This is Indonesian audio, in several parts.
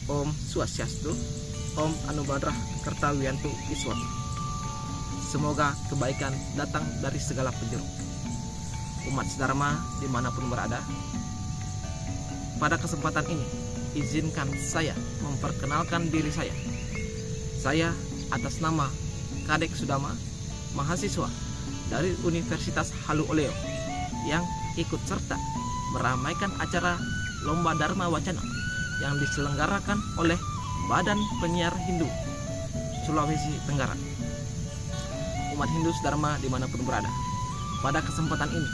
Om Swastiastu, Om Anubadrah Kertawiyantu Iswati. Semoga kebaikan datang dari segala penjuru. Umat sedharma dimanapun berada, pada kesempatan ini izinkan saya memperkenalkan diri saya. Saya atas nama Kadek Sudama, mahasiswa dari Universitas Halu Oleo yang ikut serta meramaikan acara Lomba Dharma Wacana yang diselenggarakan oleh Badan Penyiar Hindu Sulawesi Tenggara. Umat Hindu sedharma dimanapun berada, pada kesempatan ini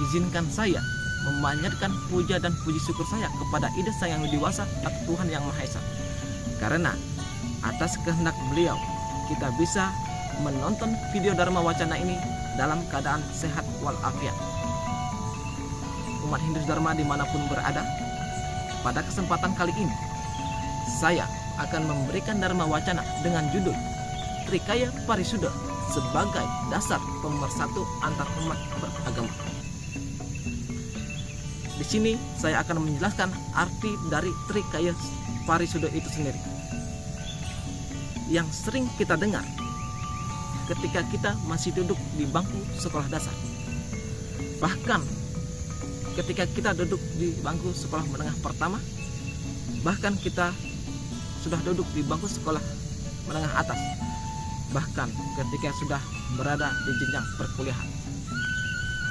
izinkan saya memanjatkan puja dan puji syukur saya kepada Ida Sang Yang Widiwasa atau Tuhan Yang Maha Esa, karena atas kehendak beliau kita bisa menonton video Dharma Wacana ini dalam keadaan sehat walafiat. Umat Hindu sedharma dimanapun berada, pada kesempatan kali ini saya akan memberikan Dharma Wacana dengan judul Trikaya Parisuddha sebagai dasar pemersatu antar umat beragama. Di sini saya akan menjelaskan arti dari Trikaya Parisuddha itu sendiri, yang sering kita dengar ketika kita masih duduk di bangku sekolah dasar. Bahkan ketika kita duduk di bangku sekolah menengah pertama, bahkan kita sudah duduk di bangku sekolah menengah atas, bahkan ketika sudah berada di jenjang perkuliahan.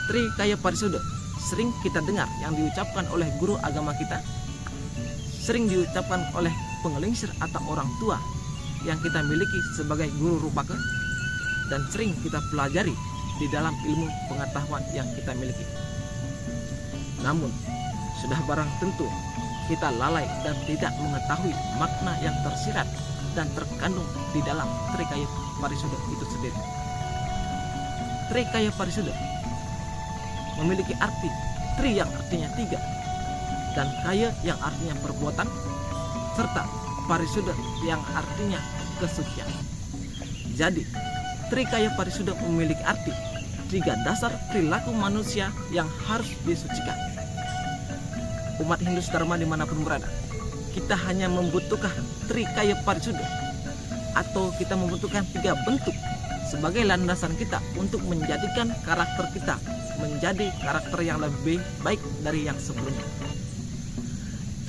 Trikaya Parisuddha sering kita dengar yang diucapkan oleh guru agama kita, sering diucapkan oleh pengelingsir atau orang tua yang kita miliki sebagai guru rupaka, dan sering kita pelajari di dalam ilmu pengetahuan yang kita miliki. Namun sudah barang tentu kita lalai dan tidak mengetahui makna yang tersirat dan terkandung di dalam Trikaya Parisuddha itu sendiri. Trikaya Parisuddha memiliki arti tri yang artinya tiga, dan kaya yang artinya perbuatan, serta parisuddha yang artinya kesucian. Jadi Trikaya Parisuddha memiliki arti tiga dasar perilaku manusia yang harus disucikan. Umat Hindu sedharma dimanapun berada, kita hanya membutuhkan Trikaya Parisuddha, atau kita membutuhkan tiga bentuk sebagai landasan kita untuk menjadikan karakter kita menjadi karakter yang lebih baik dari yang sebelumnya.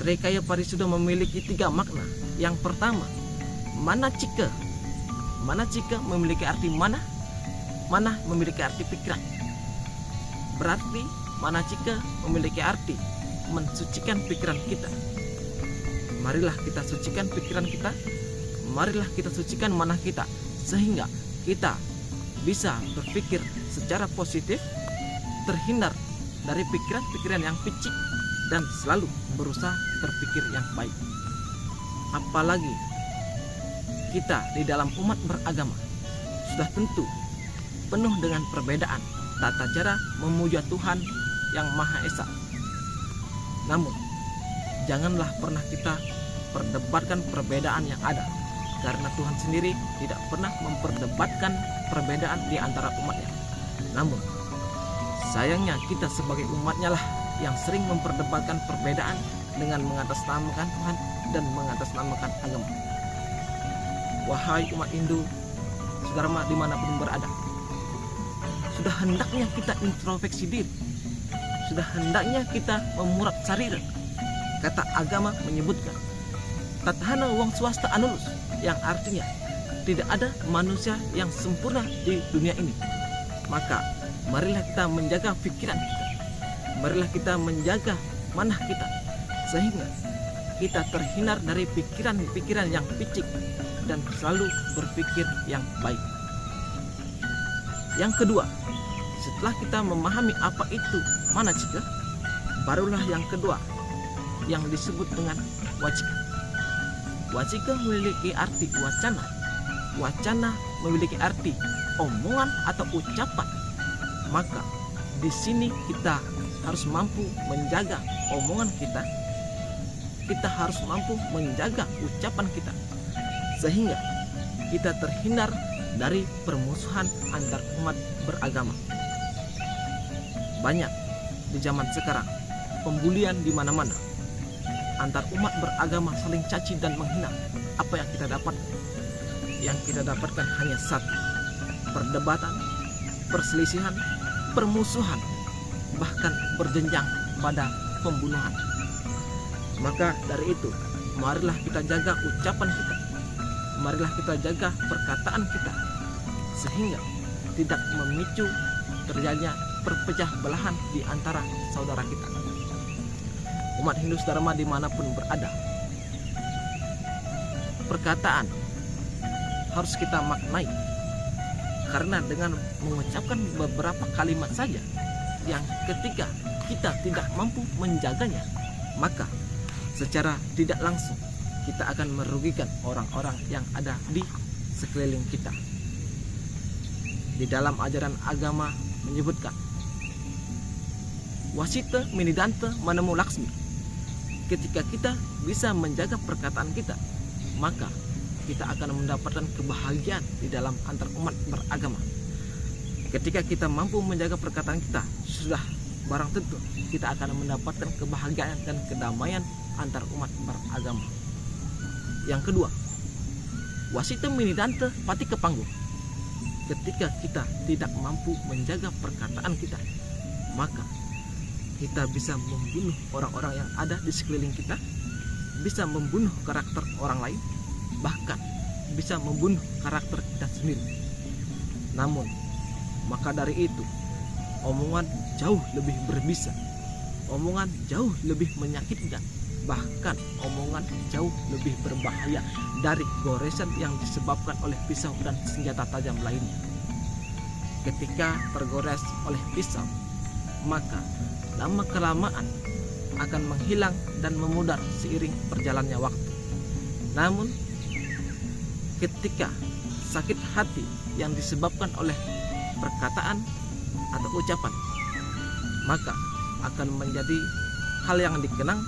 Trikaya Parisuddha memiliki tiga makna. Yang pertama, manacika. Manacika memiliki arti mana memiliki arti pikiran. Berarti manacika memiliki arti mensucikan pikiran kita. Marilah kita sucikan pikiran kita, marilah kita sucikan mana kita, sehingga kita bisa berpikir secara positif, terhindar dari pikiran-pikiran yang picik, dan selalu berusaha berpikir yang baik. Apalagi kita di dalam umat beragama sudah tentu penuh dengan perbedaan tata cara memuja Tuhan Yang Maha Esa. Namun janganlah pernah kita perdebatkan perbedaan yang ada, karena Tuhan sendiri tidak pernah memperdebatkan perbedaan di antara umatnya. Namun sayangnya kita sebagai umatnya lah yang sering memperdebatkan perbedaan dengan mengatasnamakan Tuhan dan mengatasnamakan agama. Wahai umat Hindu sedharma dimanapun berada, sudah hendaknya kita introspeksi diri, sudah hendaknya kita memurat sarira. Kata agama menyebutkan Tathana wong swasta anulus, yang artinya tidak ada manusia yang sempurna di dunia ini. Maka marilah kita menjaga pikiran kita, marilah kita menjaga manah kita, sehingga kita terhindar dari pikiran-pikiran yang picik dan selalu berpikir yang baik. Yang kedua, setelah kita memahami apa itu manacika, barulah yang kedua yang disebut dengan wacika. Wacika memiliki arti wacana. Wacana memiliki arti omongan atau ucapan. Maka di sini kita harus mampu menjaga omongan kita. Kita harus mampu menjaga ucapan kita, sehingga kita terhindar dari permusuhan antar umat beragama. Banyak di zaman sekarang pembulian di mana-mana. antar umat beragama saling caci dan menghina, apa yang kita dapat? Yang kita dapatkan hanya satu: perdebatan, perselisihan, permusuhan, bahkan berjenjang pada pembunuhan. Maka dari itu, marilah kita jaga ucapan kita, marilah kita jaga perkataan kita, sehingga tidak memicu terjadinya perpecah belahan di antara saudara kita. Umat Hindu Dharma dimanapun berada, perkataan harus kita maknai, karena dengan mengucapkan beberapa kalimat saja yang ketika kita tidak mampu menjaganya, maka secara tidak langsung kita akan merugikan orang-orang yang ada di sekeliling kita. Di dalam ajaran agama menyebutkan wasita minidanta manemu laksmi. Ketika kita bisa menjaga perkataan kita, maka kita akan mendapatkan kebahagiaan di dalam antar umat beragama. Ketika kita mampu menjaga perkataan kita, sudah barang tentu kita akan mendapatkan kebahagiaan dan kedamaian antar umat beragama. Yang kedua, wasita minidanta pati kepanggung. Ketika kita tidak mampu menjaga perkataan kita, maka kita bisa membunuh orang-orang yang ada di sekeliling kita, bisa membunuh karakter orang lain, bahkan bisa membunuh karakter kita sendiri. Namun, maka dari itu, omongan jauh lebih berbisa, omongan jauh lebih menyakitkan, bahkan omongan jauh lebih berbahaya dari goresan yang disebabkan oleh pisau dan senjata tajam lainnya. Ketika tergores oleh pisau, maka lama-kelamaan akan menghilang dan memudar seiring berjalannya waktu. Namun, ketika sakit hati yang disebabkan oleh perkataan atau ucapan, maka akan menjadi hal yang dikenang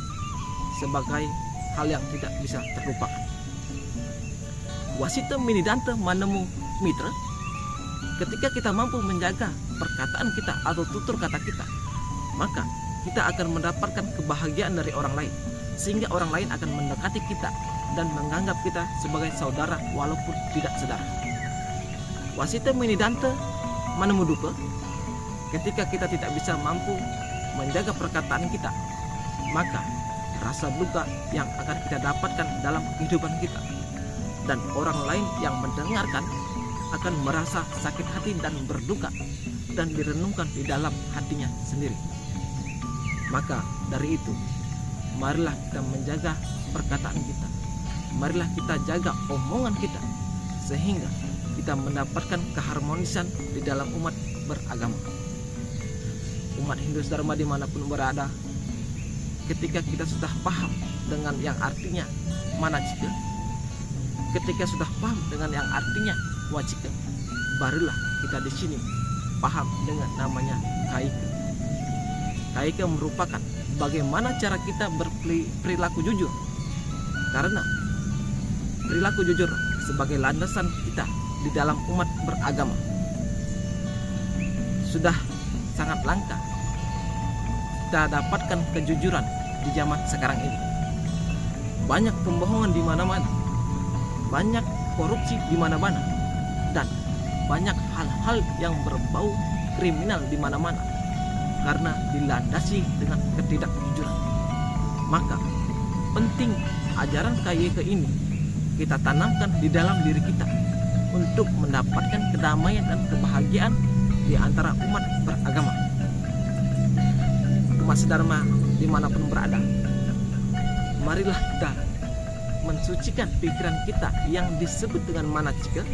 sebagai hal yang tidak bisa terlupakan. Wasita minidanta manemu mitra. Ketika kita mampu menjaga perkataan kita atau tutur kata kita, maka kita akan mendapatkan kebahagiaan dari orang lain, sehingga orang lain akan mendekati kita dan menganggap kita sebagai saudara walaupun tidak saudara. Wasita minidanta manemu duka. Ketika kita tidak bisa mampu menjaga perkataan kita, maka rasa duka yang akan kita dapatkan dalam kehidupan kita, dan orang lain yang mendengarkan akan merasa sakit hati dan berduka dan direnungkan di dalam hatinya sendiri. Maka dari itu, marilah kita menjaga perkataan kita, marilah kita jaga omongan kita, sehingga kita mendapatkan keharmonisan di dalam umat beragama. Umat Hindu Dharma dimanapun berada, ketika kita sudah paham dengan yang artinya manacika, ketika sudah paham dengan yang artinya wacika, barulah kita di sini paham dengan namanya kaika. Kaika merupakan bagaimana cara kita berperilaku jujur, karena perilaku jujur sebagai landasan kita di dalam umat beragama sudah sangat langka kita dapatkan kejujuran di zaman sekarang ini. Banyak pembohongan di mana-mana, banyak korupsi di mana-mana, dan banyak hal-hal yang berbau kriminal di mana-mana karena dilandasi dengan ketidakjujuran. Maka penting ajaran KYK ini kita tanamkan di dalam diri kita untuk mendapatkan kedamaian dan kebahagiaan di antara umat beragama. Umat sedharma dimanapun berada, marilah kita mensucikan pikiran kita yang disebut dengan manacika.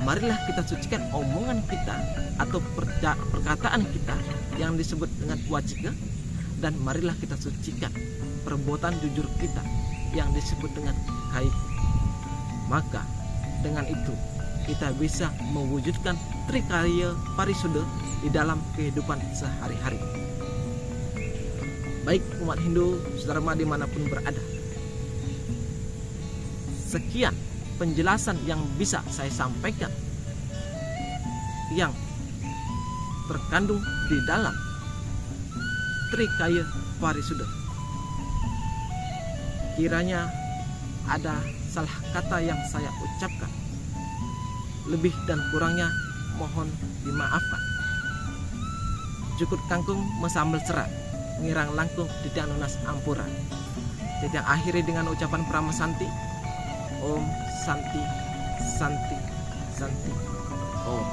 Marilah kita sucikan omongan kita atau perkataan kita yang disebut dengan wacika, dan marilah kita sucikan perbuatan jujur kita yang disebut dengan kaika. Maka dengan itu kita bisa mewujudkan trikaya parisuddha di dalam kehidupan sehari-hari. Baik umat Hindu Dharma dimanapun berada, sekian penjelasan yang bisa saya sampaikan yang terkandung di dalam trikaya parisuddha. Kiranya ada salah kata yang saya ucapkan, lebih dan kurangnya mohon dimaafkan. Jukut kangkung mesambel serat, ngirang langkung tidak nunas ampura. Jadi akhiri dengan ucapan Pramasanti, Om Santi Santi Santi Om.